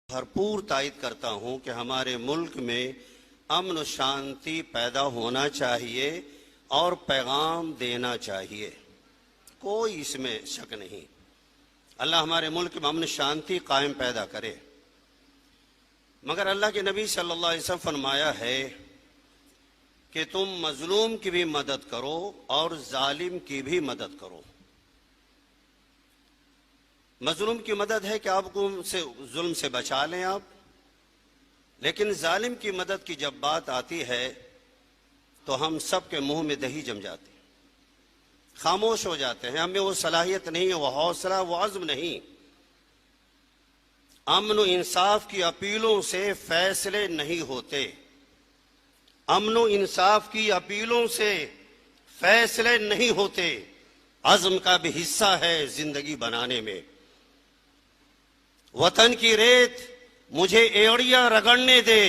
بھرپور تائید کرتا ہوں کہ ہمارے ملک میں امن و شانتی پیدا ہونا چاہیے اور پیغام دینا چاہیے، کوئی اس میں شک نہیں۔ اللہ ہمارے ملک میں امن و شانتی قائم پیدا کرے، مگر اللہ کے نبی صلی اللہ علیہ وسلم فرمایا ہے کہ تم مظلوم کی بھی مدد کرو اور ظالم کی بھی مدد کرو۔ مظلوم کی مدد ہے کہ آپ کو ظلم سے بچا لیں آپ، لیکن ظالم کی مدد کی جب بات آتی ہے تو ہم سب کے منہ میں دہی جم جاتے ہیں، خاموش ہو جاتے ہیں۔ ہمیں وہ صلاحیت نہیں ہے، وہ حوصلہ، وہ عزم نہیں۔ امن و انصاف کی اپیلوں سے فیصلے نہیں ہوتے، امن و انصاف کی اپیلوں سے فیصلے نہیں ہوتے۔ عزم کا بھی حصہ ہے زندگی بنانے میں۔ وطن کی ریت مجھے ایڑیاں رگڑنے دے،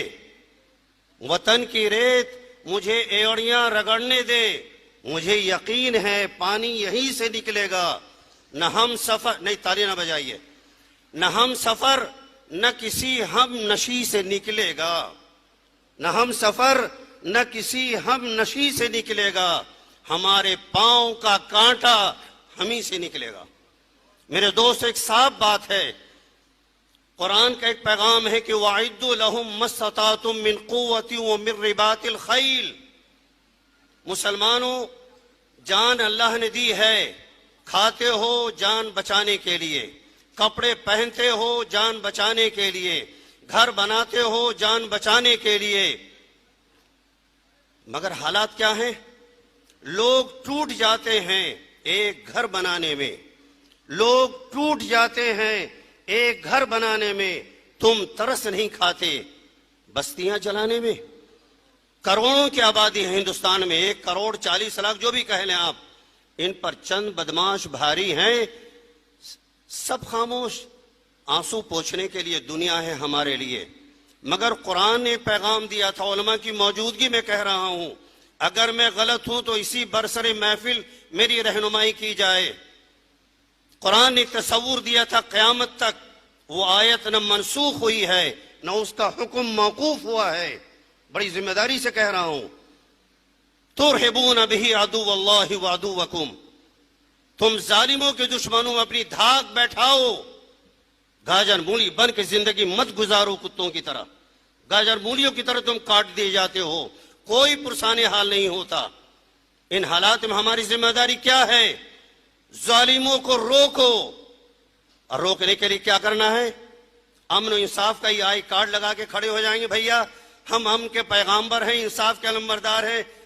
وطن کی ریت مجھے ایڑیاں رگڑنے دے، مجھے یقین ہے پانی یہیں سے نکلے گا۔ نہ ہم سفر، نہیں تالی نہ بجائیے، نہ ہم سفر نہ کسی ہم نشی سے نکلے گا، نہ ہم سفر نہ کسی ہم نشی سے نکلے گا، ہمارے پاؤں کا کانٹا ہمیں سے نکلے گا۔ میرے دوست، ایک صاف بات ہے، قرآن کا ایک پیغام ہے کہ وَأَعِدُّوا لَهُم مَّا اسْتَطَعْتُم مِّن قُوَّةٍ وَمِن رِّبَاطِ الْخَيْلِ۔ مسلمانوں، جان اللہ نے دی ہے، کھاتے ہو جان بچانے کے لیے، کپڑے پہنتے ہو جان بچانے کے لیے، گھر بناتے ہو جان بچانے کے لیے، مگر حالات کیا ہیں؟ لوگ ٹوٹ جاتے ہیں ایک گھر بنانے میں، لوگ ٹوٹ جاتے ہیں ایک گھر بنانے میں۔ تم ترس نہیں کھاتے بستیاں جلانے میں؟ کروڑوں کی آبادی ہے ہندوستان میں، 1,40,00,000 جو بھی کہہ لیں آپ، ان پر چند بدماش بھاری ہیں، سب خاموش، آنسو پوچھنے کے لیے دنیا ہے ہمارے لیے۔ مگر قرآن نے پیغام دیا تھا، علماء کی موجودگی میں کہہ رہا ہوں، اگر میں غلط ہوں تو اسی برسر محفل میری رہنمائی کی جائے۔ قرآن نے تصور دیا تھا قیامت تک وہ آیت نہ منسوخ ہوئی ہے نہ اس کا حکم موقوف ہوا ہے۔ بڑی ذمہ داری سے کہہ رہا ہوں، ترہبون بہ عدو اللہ وعدوکم، تم ظالموں کے دشمنوں اپنی دھاک بیٹھاؤ، گاجر مولی بن کے زندگی مت گزارو، کتوں کی طرح، گاجر مولیوں کی طرح تم کاٹ دیے جاتے ہو، کوئی پرسان حال نہیں ہوتا۔ ان حالات میں ہماری ذمہ داری کیا ہے؟ ظالموں کو روکو، اور روکنے کے لیے کیا کرنا ہے؟ امن و انصاف کا یہ آئی کارڈ لگا کے کھڑے ہو جائیں گے، بھیا ہم امن کے پیغامبر ہیں، انصاف کے علمبردار ہیں،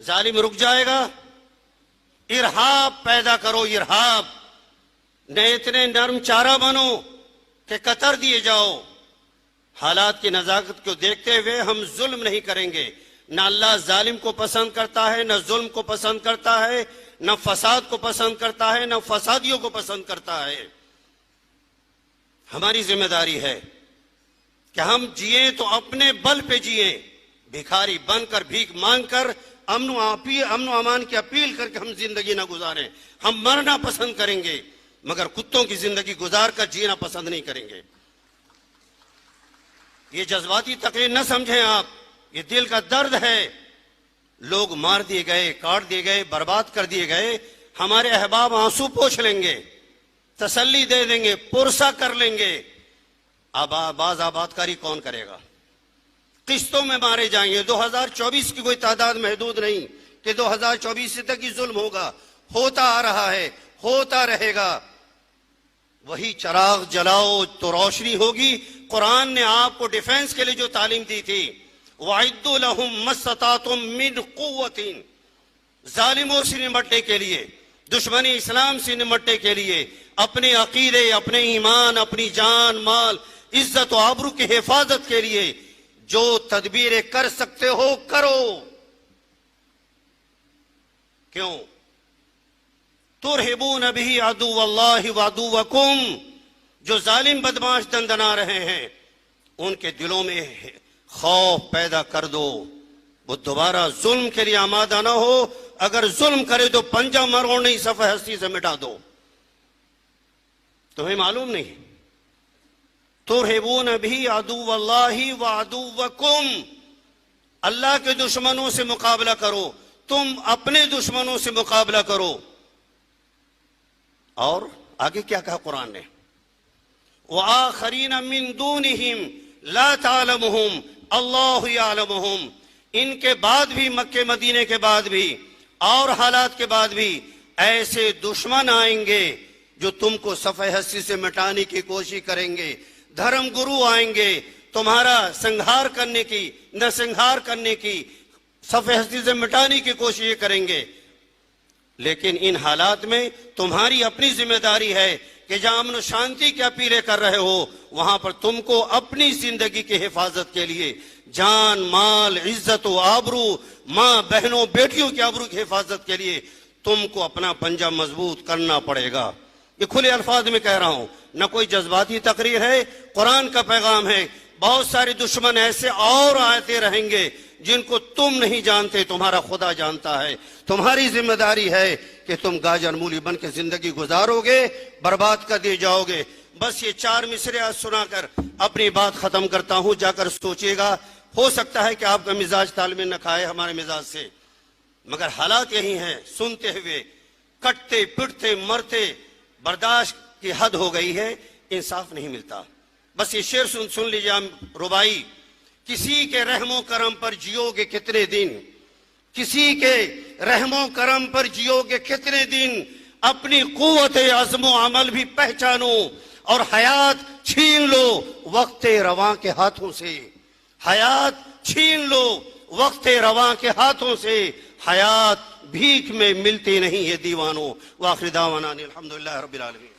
ظالم رک جائے گا۔ ارہاب پیدا کرو، ارہاب، نہ اتنے نرم چارہ بنو کہ قطر دیے جاؤ۔ حالات کی نزاکت کو دیکھتے ہوئے ہم ظلم نہیں کریں گے۔ نہ اللہ ظالم کو پسند کرتا ہے، نہ ظلم کو پسند کرتا ہے، نہ فساد کو پسند کرتا ہے، نہ فسادیوں کو پسند کرتا ہے۔ ہماری ذمہ داری ہے کہ ہم جئیں تو اپنے بل پہ جئیں، بھکاری بن کر، بھیک مانگ کر، امن و امان کی اپیل کر کے ہم زندگی نہ گزاریں۔ ہم مرنا پسند کریں گے مگر کتوں کی زندگی گزار کر جینا پسند نہیں کریں گے۔ یہ جذباتی تقریر نہ سمجھیں آپ، یہ دل کا درد ہے۔ لوگ مار دیے گئے، کاٹ دیے گئے، برباد کر دیے گئے، ہمارے احباب آنسو پوچھ لیں گے، تسلی دے دیں گے، پرسا کر لیں گے۔ باز آبادکاری کون کرے گا؟ قسطوں میں مارے جائیں گے۔ 2024 کی کوئی تعداد محدود نہیں کہ 2024 تک ہی ظلم ہوگا، ہوتا آ رہا ہے، ہوتا رہے گا۔ وہی چراغ جلاؤ تو روشنی ہوگی۔ قرآن نے آپ کو ڈیفنس کے لیے جو تعلیم دی تھی، وَأَعِدُّوا لَهُم مَّا اسْتَطَعْتُم مِّن قُوَّةٍ، ظالموں سے نمٹنے کے لیے، دشمن اسلام سے نمٹنے کے لیے، اپنے عقیدے، اپنے ایمان، اپنی جان مال، عزت و آبرو کی حفاظت کے لیے جو تدبیریں کر سکتے ہو کرو۔ کیوں؟ ترہبون بہ عدو اللہ وعدوکم، جو ظالم بدماش دندنا رہے ہیں ان کے دلوں میں خوف پیدا کر دو، وہ دوبارہ ظلم کے لیے آمادہ نہ ہو۔ اگر ظلم کرے تو پنجہ مروڑ نہیں، صفحہ ہستی سے مٹا دو۔ تمہیں معلوم نہیں ترہبون بھی عدو اللہ و عدوکم، اللہ کے دشمنوں سے مقابلہ کرو، تم اپنے دشمنوں سے مقابلہ کرو۔ اور آگے کیا کہا قرآن نے؟ وآخرین من دونہم لا تعلمہم اللہ یعلمہم، ان کے بعد بھی، مکہ مدینے کے بعد بھی اور حالات کے بعد بھی ایسے دشمن آئیں گے جو تم کو صفحہ ہستی سے مٹانے کی کوشش کریں گے، دھرم گرو آئیں گے تمہارا سنگھار کرنے کی، نرسنگھار کرنے کی، صفحہ ہستی سے مٹانے کی کوشش کریں گے۔ لیکن ان حالات میں تمہاری اپنی ذمہ داری ہے کہ جہاں امن و شانتی کی اپیلیں کر رہے ہو وہاں پر تم کو اپنی زندگی کی حفاظت کے لیے جان، مال، عزت و آبرو، ماں، بہنوں، بیٹیوں کی آبرو کی حفاظت کے لیے تم کو اپنا پنجہ مضبوط کرنا پڑے گا۔ یہ کھلے الفاظ میں کہہ رہا ہوں، نہ کوئی جذباتی تقریر ہے، قرآن کا پیغام ہے۔ بہت سارے دشمن ایسے اور آتے رہیں گے جن کو تم نہیں جانتے، تمہارا خدا جانتا ہے۔ تمہاری ذمہ داری ہے کہ تم گاجر مولی بن کے زندگی گزارو گے، برباد کر دیے جاؤ گے۔ بس یہ 4 مصرے سنا کر اپنی بات ختم کرتا ہوں، جا کر سوچئے گا۔ ہو سکتا ہے کہ آپ کا مزاج تال میں نہ کھائے ہمارے مزاج سے، مگر حالات یہی ہیں، سنتے ہوئے کٹتے پٹتے مرتے برداشت کی حد ہو گئی ہے، انصاف نہیں ملتا۔ بس یہ شعر سن لیجیے ربائی: کسی کے رحم و کرم پر جیو گے کتنے دن، کسی کے رحم و کرم پر جیو گے کتنے دن، اپنی قوت عزم و عمل بھی پہچانو اور حیات چھین لو وقت رواں کے ہاتھوں سے، حیات چھین لو وقت رواں کے ہاتھوں سے، حیات بھیک میں ملتی نہیں ہے دیوانوں۔ وآخر دعوانا الحمدللہ رب العالمین۔